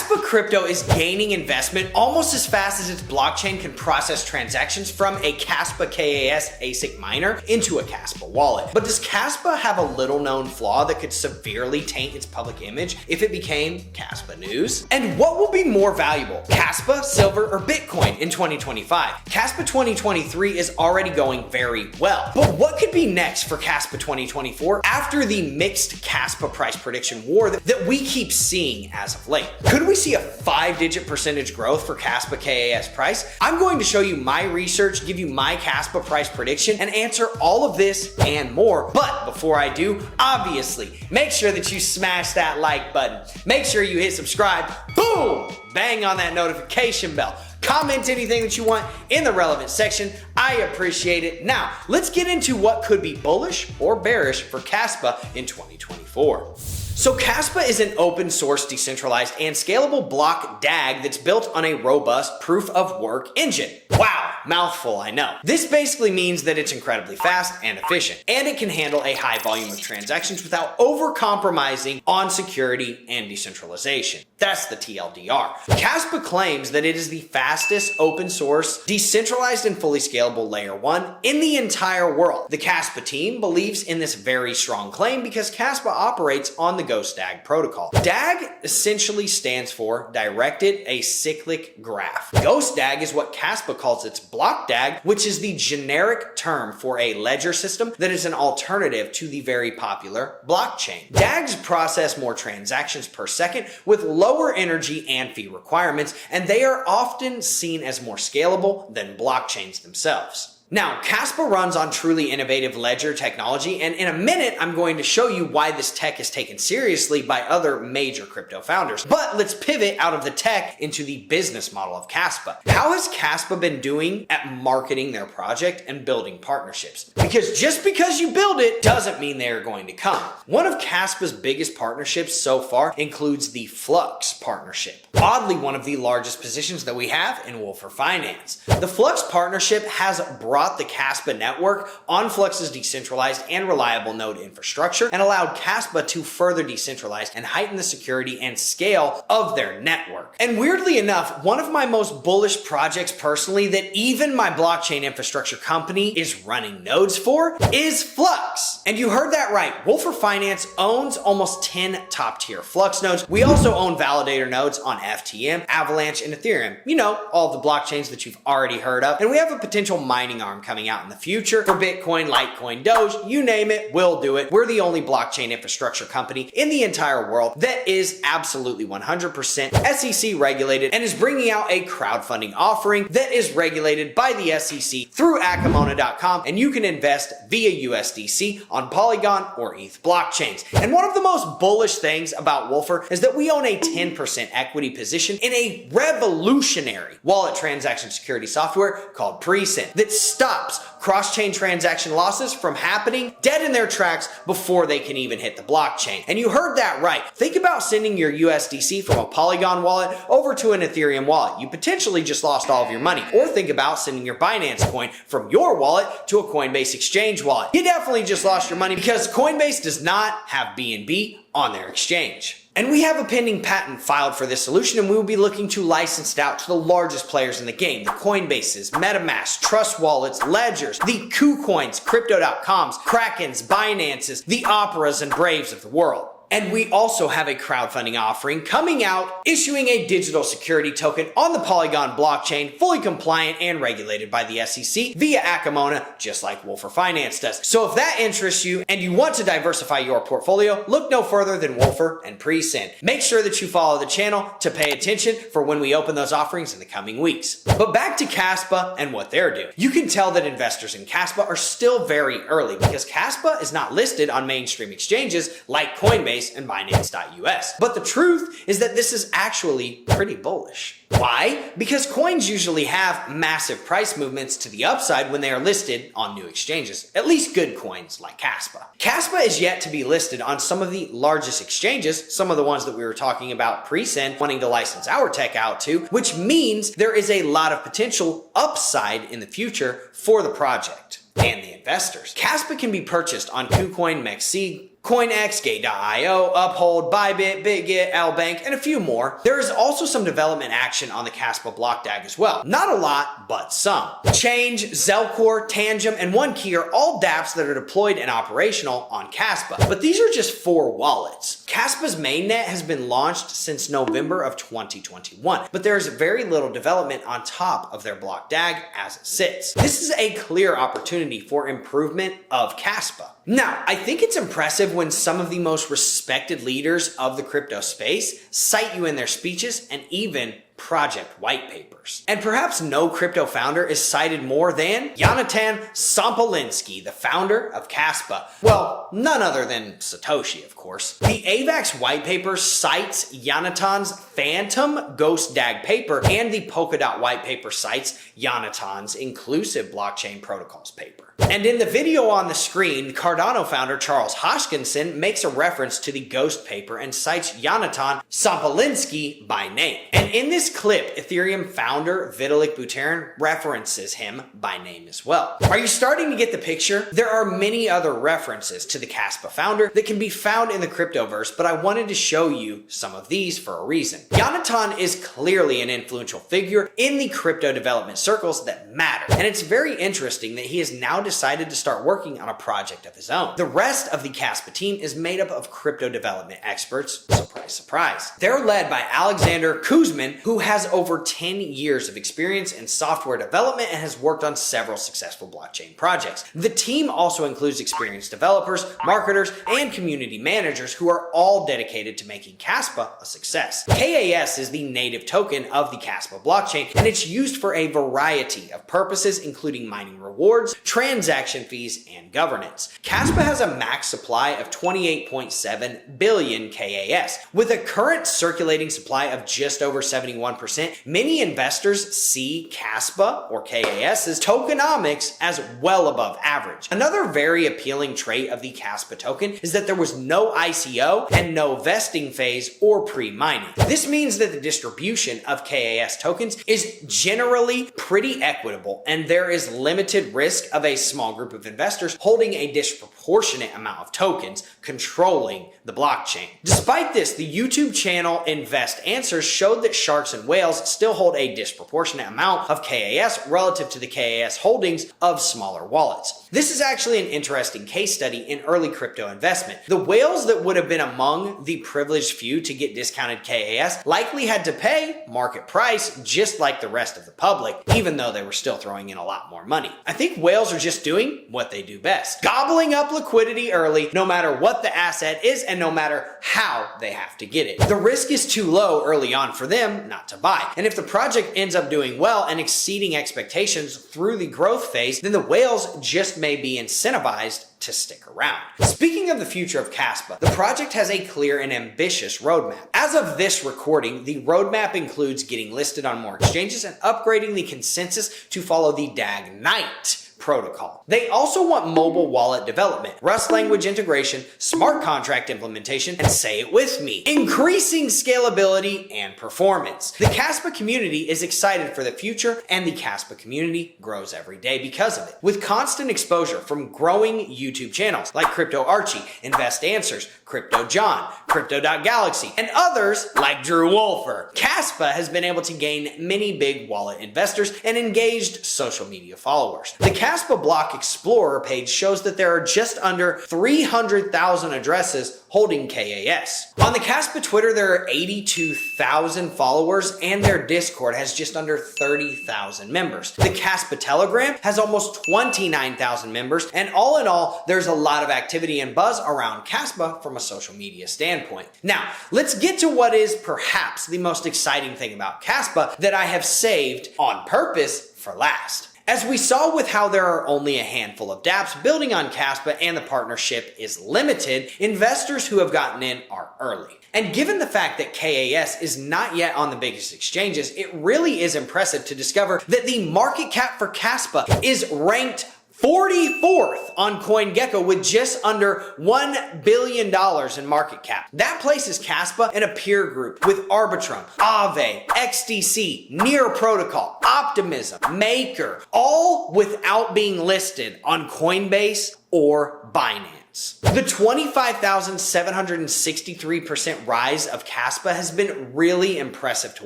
Kaspa crypto is gaining investment almost as fast as its blockchain can process transactions from a Kaspa KAS asic miner into a Kaspa wallet. But does Kaspa have a little known flaw that could severely taint its public image if it became Kaspa news? And what will be more valuable, Kaspa, silver, or Bitcoin in 2025? Kaspa 2023 is already going very well. But what could be next for Kaspa 2024 after the mixed Kaspa price prediction war that we keep seeing as of late? Could we see a 5-digit percentage growth for Kaspa KAS price? I'm going to show you my research, give you my Kaspa price prediction, and answer all of this and more. But before I do, obviously, make sure that you smash that like button. Make sure you hit subscribe. Boom! Bang on that notification bell. Comment anything that you want in the relevant section. I appreciate it. Now, let's get into what could be bullish or bearish for Kaspa in 2024. So Kaspa is an open source, decentralized, and scalable block DAG that's built on a robust proof of work engine. Wow, mouthful, I know. This basically means that it's incredibly fast and efficient, and it can handle a high volume of transactions without over-compromising on security and decentralization. That's the TLDR. Kaspa claims that it is the fastest open source, decentralized, and fully scalable layer 1 in the entire world. The Kaspa team believes in this very strong claim because Kaspa operates on the Ghost DAG protocol. DAG essentially stands for Directed Acyclic Graph. Ghost DAG is what Kaspa calls its block DAG, which is the generic term for a ledger system that is an alternative to the very popular blockchain. DAGs process more transactions per second with lower energy and fee requirements, and they are often seen as more scalable than blockchains themselves. Now, Kaspa runs on truly innovative ledger technology, and in a minute, I'm going to show you why this tech is taken seriously by other major crypto founders. But let's pivot out of the tech into the business model of Kaspa. How has Kaspa been doing at marketing their project and building partnerships? Because just because you build it doesn't mean they are going to come. One of Kaspa's biggest partnerships so far includes the Flux partnership. Oddly, one of the largest positions that we have in Wolfer Finance. The Flux partnership has brought the Kaspa network on Flux's decentralized and reliable node infrastructure and allowed Kaspa to further decentralize and heighten the security and scale of their network. And weirdly enough, one of my most bullish projects personally that even my blockchain infrastructure company is running nodes for is Flux. And you heard that right. Wolfer Finance owns almost 10 top tier Flux nodes. We also own validator nodes on FTM, Avalanche, and Ethereum. You know, all the blockchains that you've already heard of. And we have a potential mining arm coming out in the future for Bitcoin, Litecoin, Doge, you name it, we'll do it. We're the only blockchain infrastructure company in the entire world that is absolutely 100% SEC regulated and is bringing out a crowdfunding offering that is regulated by the SEC through Acamona.com, and you can invest via USDC on Polygon or ETH blockchains. And one of the most bullish things about Wolfer is that we own a 10% equity position in a revolutionary wallet transaction security software called PreSend that stops cross-chain transaction losses from happening dead in their tracks before they can even hit the blockchain. And you heard that right. Think about sending your USDC from a Polygon wallet over to an Ethereum wallet. You potentially just lost all of your money. Or think about sending your Binance coin from your wallet to a Coinbase exchange wallet. You definitely just lost your money because Coinbase does not have BNB on their exchange. And we have a pending patent filed for this solution, and we will be looking to license it out to the largest players in the game, the Coinbases, MetaMask, Trust Wallets, Ledgers, the KuCoins, Crypto.coms, Krakens, Binances, the Operas and Braves of the world. And we also have a crowdfunding offering coming out, issuing a digital security token on the Polygon blockchain, fully compliant and regulated by the SEC via Acamona, just like Wolfer Finance does. So if that interests you and you want to diversify your portfolio, look no further than Wolfer and PreSend. Make sure that you follow the channel to pay attention for when we open those offerings in the coming weeks. But back to Kaspa and what they're doing. You can tell that investors in Kaspa are still very early because Kaspa is not listed on mainstream exchanges like Coinbase and Binance.us. But the truth is that this is actually pretty bullish. Why? Because coins usually have massive price movements to the upside when they are listed on new exchanges, at least good coins like Kaspa. Kaspa is yet to be listed on some of the largest exchanges, some of the ones that we were talking about PreSend wanting to license our tech out to, which means there is a lot of potential upside in the future for the project and the investors. Kaspa can be purchased on KuCoin, MEXC, CoinX, Gate.io, Uphold, Bybit, BitGet, LBank, and a few more. There is also some development action on the Kaspa block DAG as well. Not a lot, but some. Change, Zelcore, Tangem, and OneKey are all dApps that are deployed and operational on Kaspa, but these are just 4 wallets. Kaspa's mainnet has been launched since November of 2021, but there is very little development on top of their block DAG as it sits. This is a clear opportunity for improvement of Kaspa. Now, I think it's impressive when some of the most respected leaders of the crypto space cite you in their speeches and even project white papers. And perhaps no crypto founder is cited more than Yonatan Sampolinsky, the founder of Kaspa. Well, none other than Satoshi, of course. The AVAX white paper cites Yonatan's Phantom Ghost DAG paper, and the Polkadot white paper cites Yonatan's Inclusive Blockchain Protocols paper. And in the video on the screen, Cardano founder Charles Hoskinson makes a reference to the Ghost paper and cites Yonatan Sampolinsky by name. And in this clip, Ethereum founder Vitalik Buterin references him by name as well. Are you starting to get the picture? There are many other references to the Kaspa founder that can be found in the cryptoverse, but I wanted to show you some of these for a reason. Yonatan is clearly an influential figure in the crypto development circles that matter, and it's very interesting that he has now decided to start working on a project of his own. The rest of the Kaspa team is made up of crypto development experts. Surprise, surprise. They're led by Alexander Kuzmin, who has over 10 years of experience in software development and has worked on several successful blockchain projects. The team also includes experienced developers, marketers, and community managers who are all dedicated to making Kaspa a success. KAS is the native token of the Kaspa blockchain, and it's used for a variety of purposes, including mining rewards, transaction fees, and governance. Kaspa has a max supply of 28.7 billion KAS. With a current circulating supply of just over 71%, many investors see Kaspa, or KAS's tokenomics as well above average. Another very appealing trait of the Kaspa token is that there was no ICO and no vesting phase or pre-mining. This means that the distribution of KAS tokens is generally pretty equitable, and there is limited risk of a small group of investors holding a disproportionate amount of tokens controlling the blockchain. Despite this, the YouTube channel Invest Answers showed that sharks and whales still hold a disproportionate amount of KAS relative to the KAS holdings of smaller wallets. This is actually an interesting case study in early crypto investment. The whales that would have been among the privileged few to get discounted KAS likely had to pay market price just like the rest of the public, even though they were still throwing in a lot more money. I think whales are just doing what they do best, gobbling up liquidity early, no matter what the asset is and no matter how they have to get it. The risk is too low early on for them not to buy. And if the project ends up doing well and exceeding expectations through the growth phase, then the whales just may be incentivized to stick around. Speaking of the future of Kaspa, the project has a clear and ambitious roadmap. As of this recording, the roadmap includes getting listed on more exchanges and upgrading the consensus to follow the DAG-Knight protocol. They also want mobile wallet development, Rust language integration, smart contract implementation, and say it with me, increasing scalability and performance. The Kaspa community is excited for the future, and the Kaspa community grows every day because of it. With constant exposure from growing YouTube channels like Crypto Archie, Invest Answers, Crypto John, Crypto.Galaxy, and others like Drew Wolfer, Kaspa has been able to gain many big wallet investors and engaged social media followers. The Kaspa Block Explorer page shows that there are just under 300,000 addresses holding KAS. On the Kaspa Twitter, there are 82,000 followers, and their Discord has just under 30,000 members. The Kaspa Telegram has almost 29,000 members, and all in all, there's a lot of activity and buzz around Kaspa from a social media standpoint. Now, let's get to what is perhaps the most exciting thing about Kaspa that I have saved on purpose for last. As we saw with how there are only a handful of dApps building on Kaspa and the partnership is limited, investors who have gotten in are early. And given the fact that KAS is not yet on the biggest exchanges, it really is impressive to discover that the market cap for Kaspa is ranked 44th on CoinGecko with just under $1 billion in market cap. That places Kaspa in a peer group with Arbitrum, Aave, XDC, Near Protocol, Optimism, Maker, all without being listed on Coinbase or Binance. coins. The 25,763% rise of Caspa has been really impressive to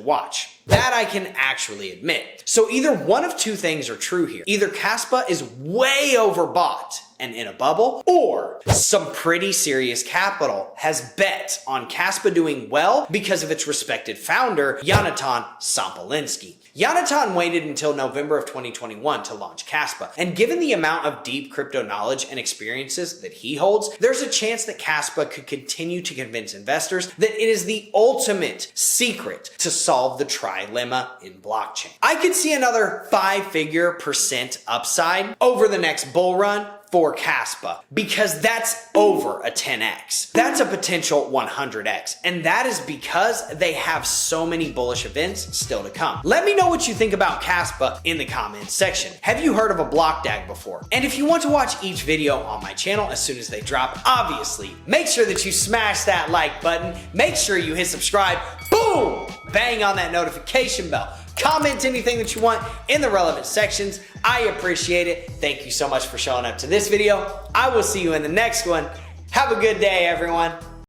watch. That I can actually admit. So either one of two things are true here. Either Caspa is way overbought and in a bubble, or some pretty serious capital has bet on Caspa doing well because of its respected founder, Yonatan Sampolinsky. Yonatan waited until November of 2021 to launch Caspa, and given the amount of deep crypto knowledge and experiences that he holds, there's a chance that Caspa could continue to convince investors that it is the ultimate secret to solve the trilemma in blockchain. I could see another 5-figure percent upside over the next bull run for Caspa, because that's over a 10x. That's a potential 100x, and that is because they have so many bullish events still to come. Let me know what you think about Caspa in the comments section. Have you heard of a block DAG before? And if you want to watch each video on my channel as soon as they drop, obviously, make sure that you smash that like button, make sure you hit subscribe, boom, bang on that notification bell. Comment anything that you want in the relevant sections. I appreciate it. Thank you so much for showing up to this video. I will see you in the next one. Have a good day, everyone.